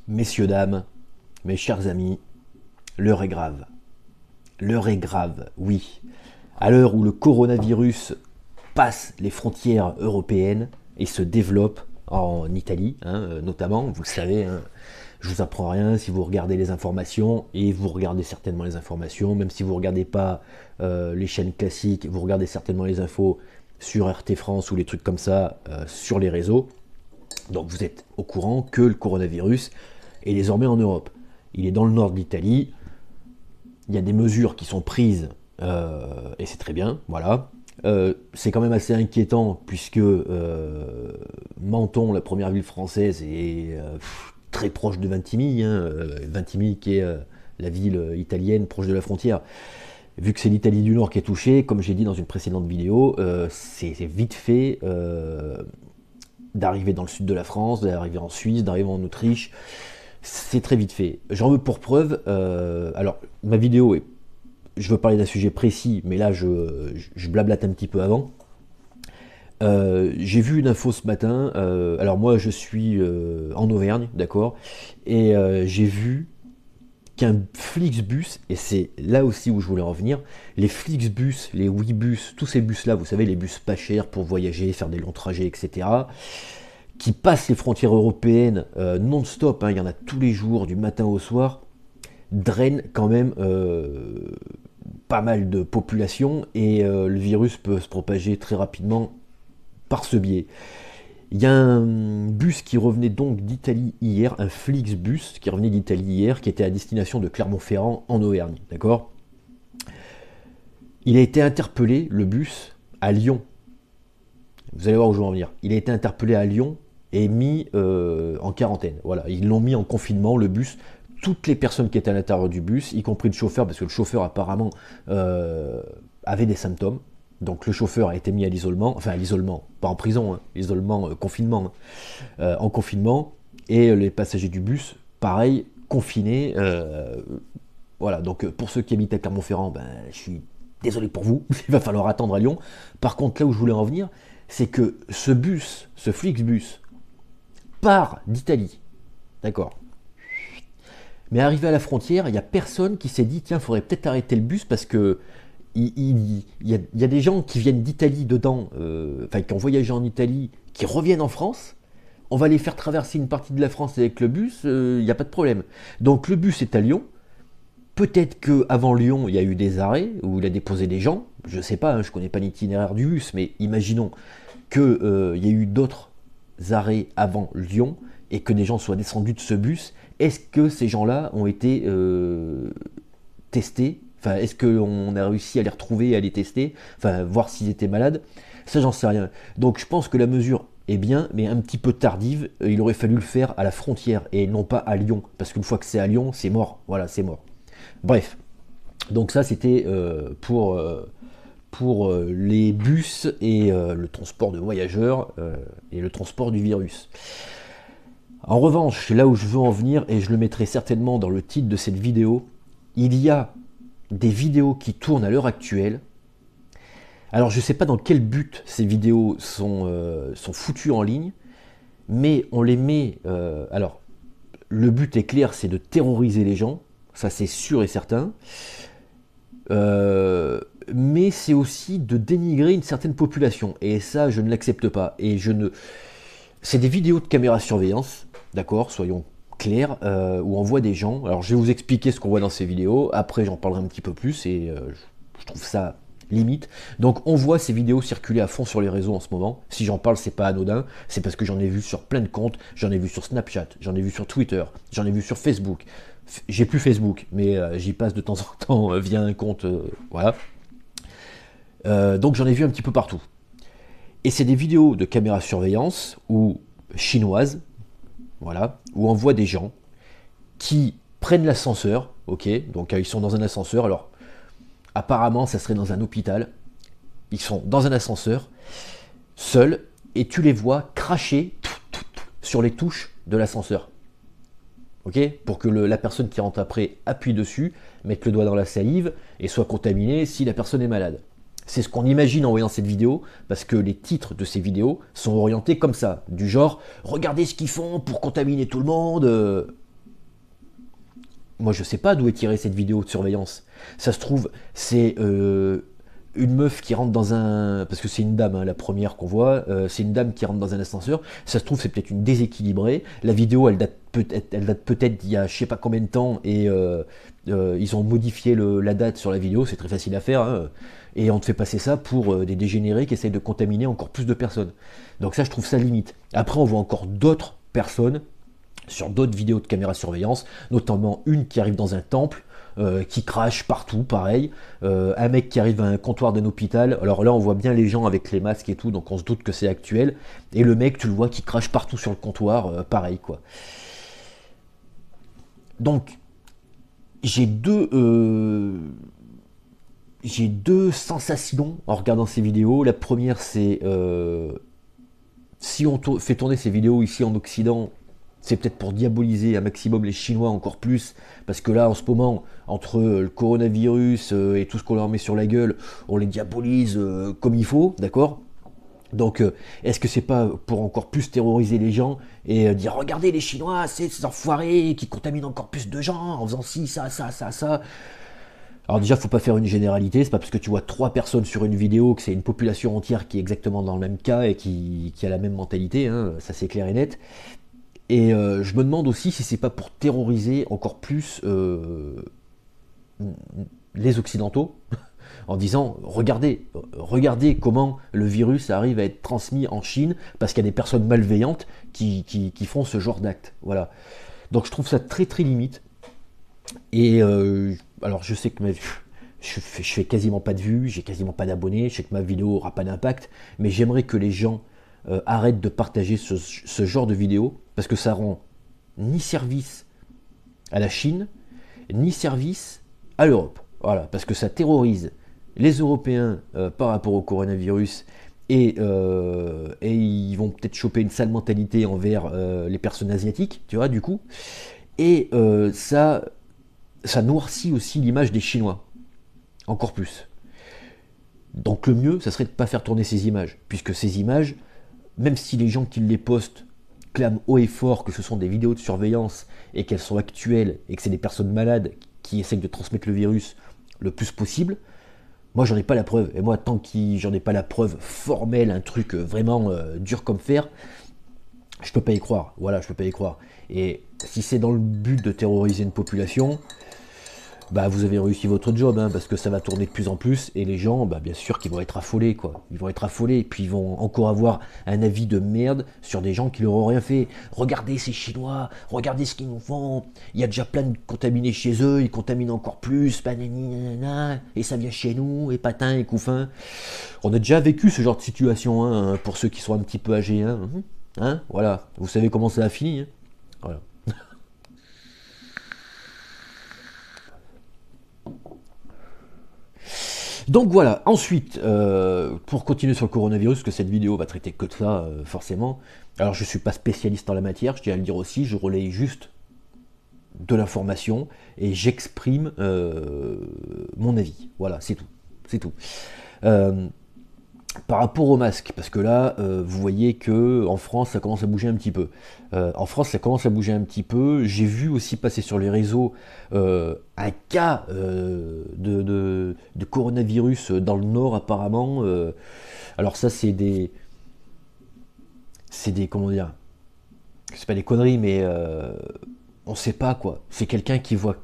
Messieurs, dames, mes chers amis, l'heure est grave. L'heure est grave, oui. À l'heure où le coronavirus passe les frontières européennes et se développe en Italie, notamment, vous le savez, je vous apprends rien si vous regardez les informations, et vous regardez certainement les informations, même si vous ne regardez pas les chaînes classiques, vous regardez certainement les infos sur RT France ou les trucs comme ça sur les réseaux. Donc vous êtes au courant que le coronavirus est désormais en Europe. Il est dans le nord de l'Italie, il y a des mesures qui sont prises, et c'est très bien, voilà. C'est quand même assez inquiétant puisque Menton, la première ville française, est très proche de Ventimiglia, Ventimiglia qui est la ville italienne proche de la frontière. Vu que c'est l'Italie du Nord qui est touchée, comme j'ai dit dans une précédente vidéo, c'est vite fait d'arriver dans le sud de la France, d'arriver en Suisse, d'arriver en Autriche. C'est très vite fait. J'en veux pour preuve, alors ma vidéo est, je veux parler d'un sujet précis, mais là je blablate un petit peu avant. J'ai vu une info ce matin, alors moi je suis en Auvergne, d'accord, et j'ai vu qu'un Flixbus, et c'est là aussi où je voulais revenir, les Flixbus, les Ouibus, tous ces bus-là, vous savez, les bus pas chers pour voyager, faire des longs trajets, etc., qui passent les frontières européennes non-stop, il y en a tous les jours, du matin au soir, drainent quand même pas mal de population, et le virus peut se propager très rapidement par ce biais. Il y a un bus qui revenait donc d'Italie hier, un Flixbus qui revenait d'Italie hier, qui était à destination de Clermont-Ferrand en Auvergne, d'accord. Il a été interpellé, le bus, à Lyon. Vous allez voir où je veux en venir. Il a été interpellé à Lyon et mis en quarantaine. Voilà, ils l'ont mis en confinement, le bus. Toutes les personnes qui étaient à l'intérieur du bus, y compris le chauffeur, parce que le chauffeur apparemment avait des symptômes. Donc le chauffeur a été mis à l'isolement, enfin à l'isolement, pas en prison, l'isolement, confinement, en confinement, et les passagers du bus, pareil, confinés. Voilà, donc pour ceux qui habitent à Clermont-Ferrand, je suis désolé pour vous, il va falloir attendre à Lyon. Par contre, là où je voulais en venir, c'est que ce bus, ce Flixbus, part d'Italie, d'accord. Mais arrivé à la frontière, il n'y a personne qui s'est dit, tiens, il faudrait peut-être arrêter le bus parce que il y a des gens qui viennent d'Italie dedans, qui ont voyagé en Italie, qui reviennent en France. On va les faire traverser une partie de la France avec le bus, il n'y a pas de problème. Donc le bus est à Lyon. Peut-être qu'avant Lyon, il y a eu des arrêts où il a déposé des gens. Je ne sais pas, je ne connais pas l'itinéraire du bus, mais imaginons qu'il y a eu d'autres arrêts avant Lyon et que des gens soient descendus de ce bus. Est-ce que ces gens-là ont été testés? Enfin, est-ce qu'on a réussi à les retrouver, à les tester, enfin, voir s'ils étaient malades? Ça, j'en sais rien. Donc, je pense que la mesure est bien, mais un petit peu tardive. Il aurait fallu le faire à la frontière et non pas à Lyon. Parce qu'une fois que c'est à Lyon, c'est mort. Voilà, c'est mort. Bref. Donc ça, c'était pour les bus et le transport de voyageurs et le transport du virus. En revanche, là où je veux en venir, et je le mettrai certainement dans le titre de cette vidéo, il y a des vidéos qui tournent à l'heure actuelle. Alors je ne sais pas dans quel but ces vidéos sont foutues en ligne, mais on les met... alors, le but est clair, c'est de terroriser les gens, ça c'est sûr et certain, mais c'est aussi de dénigrer une certaine population, et ça je ne l'accepte pas. Et c'est des vidéos de caméra surveillance, d'accord, soyons clair, où on voit des gens. Alors je vais vous expliquer ce qu'on voit dans ces vidéos, après j'en parlerai un petit peu plus, et je trouve ça limite. Donc on voit ces vidéos circuler à fond sur les réseaux en ce moment. Si j'en parle, c'est pas anodin, c'est parce que j'en ai vu sur plein de comptes, j'en ai vu sur Snapchat, j'en ai vu sur Twitter, j'en ai vu sur Facebook. J'ai plus Facebook, mais j'y passe de temps en temps via un compte, voilà. Donc j'en ai vu un petit peu partout. Et c'est des vidéos de caméra surveillance ou chinoises, voilà, où on voit des gens qui prennent l'ascenseur, ok, donc ils sont dans un ascenseur, alors apparemment ça serait dans un hôpital, ils sont dans un ascenseur, seuls, et tu les vois cracher sur les touches de l'ascenseur, ok, pour que la personne qui rentre après appuie dessus, mette le doigt dans la salive, et soit contaminée si la personne est malade. C'est ce qu'on imagine en voyant cette vidéo, parce que les titres de ces vidéos sont orientés comme ça, du genre « Regardez ce qu'ils font pour contaminer tout le monde moi je sais pas d'où est tirée cette vidéo de surveillance. Ça se trouve, c'est une meuf qui rentre dans un... Parce que c'est une dame, hein, la première qu'on voit, c'est une dame qui rentre dans un ascenseur. Ça se trouve, c'est peut-être une déséquilibrée. La vidéo, elle date peut-être d'il y a je sais pas combien de temps, et ils ont modifié la date sur la vidéo, c'est très facile à faire, hein, et on te fait passer ça pour des dégénérés qui essayent de contaminer encore plus de personnes. Donc ça, je trouve ça limite. Après, on voit encore d'autres personnes sur d'autres vidéos de caméra surveillance, notamment une qui arrive dans un temple, qui crache partout, pareil. Un mec qui arrive à un comptoir d'un hôpital. Alors là, on voit bien les gens avec les masques et tout, donc on se doute que c'est actuel. Et le mec, tu le vois, qui crache partout sur le comptoir, pareil, quoi. Donc, j'ai deux sensations en regardant ces vidéos. La première, c'est si on fait tourner ces vidéos ici en Occident, c'est peut-être pour diaboliser un maximum les Chinois encore plus, parce que là, en ce moment, entre le coronavirus et tout ce qu'on leur met sur la gueule, on les diabolise comme il faut, d'accord? Donc, est-ce que c'est pas pour encore plus terroriser les gens et dire regardez les Chinois, c'est ces enfoirés qui contaminent encore plus de gens en faisant ci, ça, ça, ça, ça. Alors déjà, faut pas faire une généralité, c'est pas parce que tu vois 3 personnes sur une vidéo que c'est une population entière qui est exactement dans le même cas et qui a la même mentalité, hein, ça c'est clair et net. Et je me demande aussi si c'est pas pour terroriser encore plus les Occidentaux, en disant regardez comment le virus arrive à être transmis en Chine, parce qu'il y a des personnes malveillantes qui font ce genre d'actes. Voilà. Donc je trouve ça très très limite. Et alors je sais que je fais quasiment pas de vues, j'ai quasiment pas d'abonnés, je sais que ma vidéo aura pas d'impact, mais j'aimerais que les gens arrêtent de partager ce genre de vidéos, parce que ça rend ni service à la Chine, ni service à l'Europe. Voilà, parce que ça terrorise les Européens par rapport au coronavirus, et ils vont peut-être choper une sale mentalité envers les personnes asiatiques, tu vois, du coup. Et ça noircit aussi l'image des Chinois, encore plus. Donc le mieux, ça serait de ne pas faire tourner ces images, puisque ces images, même si les gens qui les postent clament haut et fort que ce sont des vidéos de surveillance et qu'elles sont actuelles et que c'est des personnes malades qui essayent de transmettre le virus le plus possible, moi j'en ai pas la preuve. Et moi, tant que j'en ai pas la preuve formelle, un truc vraiment dur comme fer, je peux pas y croire. Voilà, je peux pas y croire. Et si c'est dans le but de terroriser une population, bah vous avez réussi votre job, hein, parce que ça va tourner de plus en plus, et les gens, bah bien sûr qu'ils vont être affolés, quoi. Ils vont être affolés, et puis ils vont encore avoir un avis de merde sur des gens qui leur ont rien fait. Regardez ces Chinois, regardez ce qu'ils nous font, il y a déjà plein de contaminés chez eux, ils contaminent encore plus, et ça vient chez nous, et patin, et couffin. On a déjà vécu ce genre de situation, hein, pour ceux qui sont un petit peu âgés, hein, voilà, vous savez comment ça a fini, hein. Voilà. Donc voilà, ensuite, pour continuer sur le coronavirus, que cette vidéo va traiter que de ça, forcément. Alors je ne suis pas spécialiste en la matière, je tiens à le dire aussi, je relaye juste de l'information et j'exprime mon avis. Voilà, c'est tout. C'est tout. Par rapport au masque, parce que là, vous voyez que en France, ça commence à bouger un petit peu. En France, ça commence à bouger un petit peu. J'ai vu aussi passer sur les réseaux un cas de coronavirus dans le Nord, apparemment. Alors ça, comment dire, c'est pas des conneries, mais on sait pas quoi. C'est quelqu'un qui voit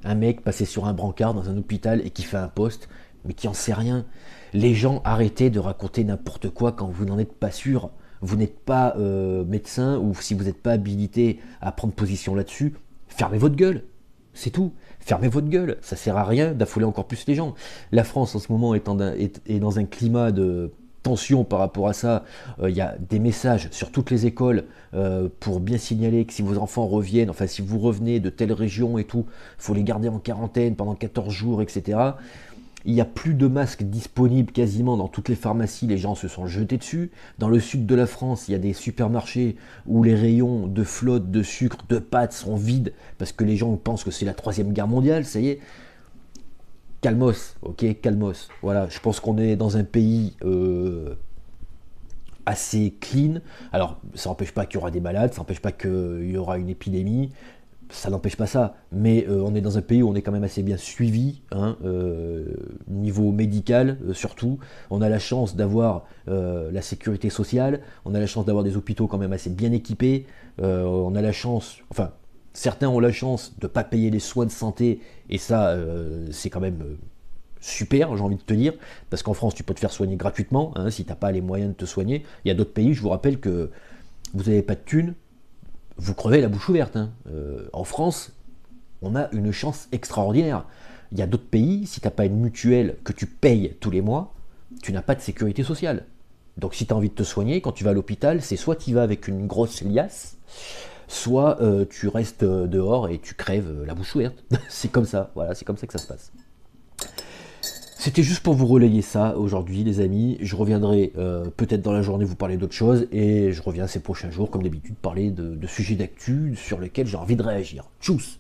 un mec passer sur un brancard dans un hôpital et qui fait un post, mais qui en sait rien. Les gens, arrêtez de raconter n'importe quoi quand vous n'en êtes pas sûr. Vous n'êtes pas médecin, ou si vous n'êtes pas habilité à prendre position là-dessus, fermez votre gueule. C'est tout. Fermez votre gueule. Ça sert à rien d'affoler encore plus les gens. La France en ce moment est dans un climat de tension par rapport à ça. Il y a des messages sur toutes les écoles pour bien signaler que si vos enfants reviennent, enfin si vous revenez de telle région et tout, il faut les garder en quarantaine pendant 14 jours, etc. Il n'y a plus de masques disponibles quasiment dans toutes les pharmacies, les gens se sont jetés dessus. Dans le sud de la France, il y a des supermarchés où les rayons de flotte, de sucre, de pâtes sont vides parce que les gens pensent que c'est la troisième guerre mondiale, ça y est. Calmos, ok, calmos. Voilà, je pense qu'on est dans un pays assez clean. Alors, ça n'empêche pas qu'il y aura des malades, ça n'empêche pas qu'il y aura une épidémie. Ça n'empêche pas ça, mais on est dans un pays où on est quand même assez bien suivi, hein, niveau médical surtout. On a la chance d'avoir la sécurité sociale, on a la chance d'avoir des hôpitaux quand même assez bien équipés, on a la chance, enfin, certains ont la chance de ne pas payer les soins de santé, et ça, c'est quand même super, j'ai envie de te dire, parce qu'en France, tu peux te faire soigner gratuitement, hein, si tu n'as pas les moyens de te soigner. Il y a d'autres pays, je vous rappelle que vous n'avez pas de thunes, vous crevez la bouche ouverte, hein. En France, on a une chance extraordinaire. Il y a d'autres pays, si tu n'as pas une mutuelle que tu payes tous les mois, tu n'as pas de sécurité sociale. Donc si tu as envie de te soigner, quand tu vas à l'hôpital, c'est soit tu y vas avec une grosse liasse, soit tu restes dehors et tu crèves la bouche ouverte. C'est comme ça, voilà, c'est comme ça que ça se passe. C'était juste pour vous relayer ça aujourd'hui, les amis. Je reviendrai peut-être dans la journée vous parler d'autres choses, et je reviens ces prochains jours, comme d'habitude, parler de sujets d'actu sur lesquels j'ai envie de réagir. Tchuss!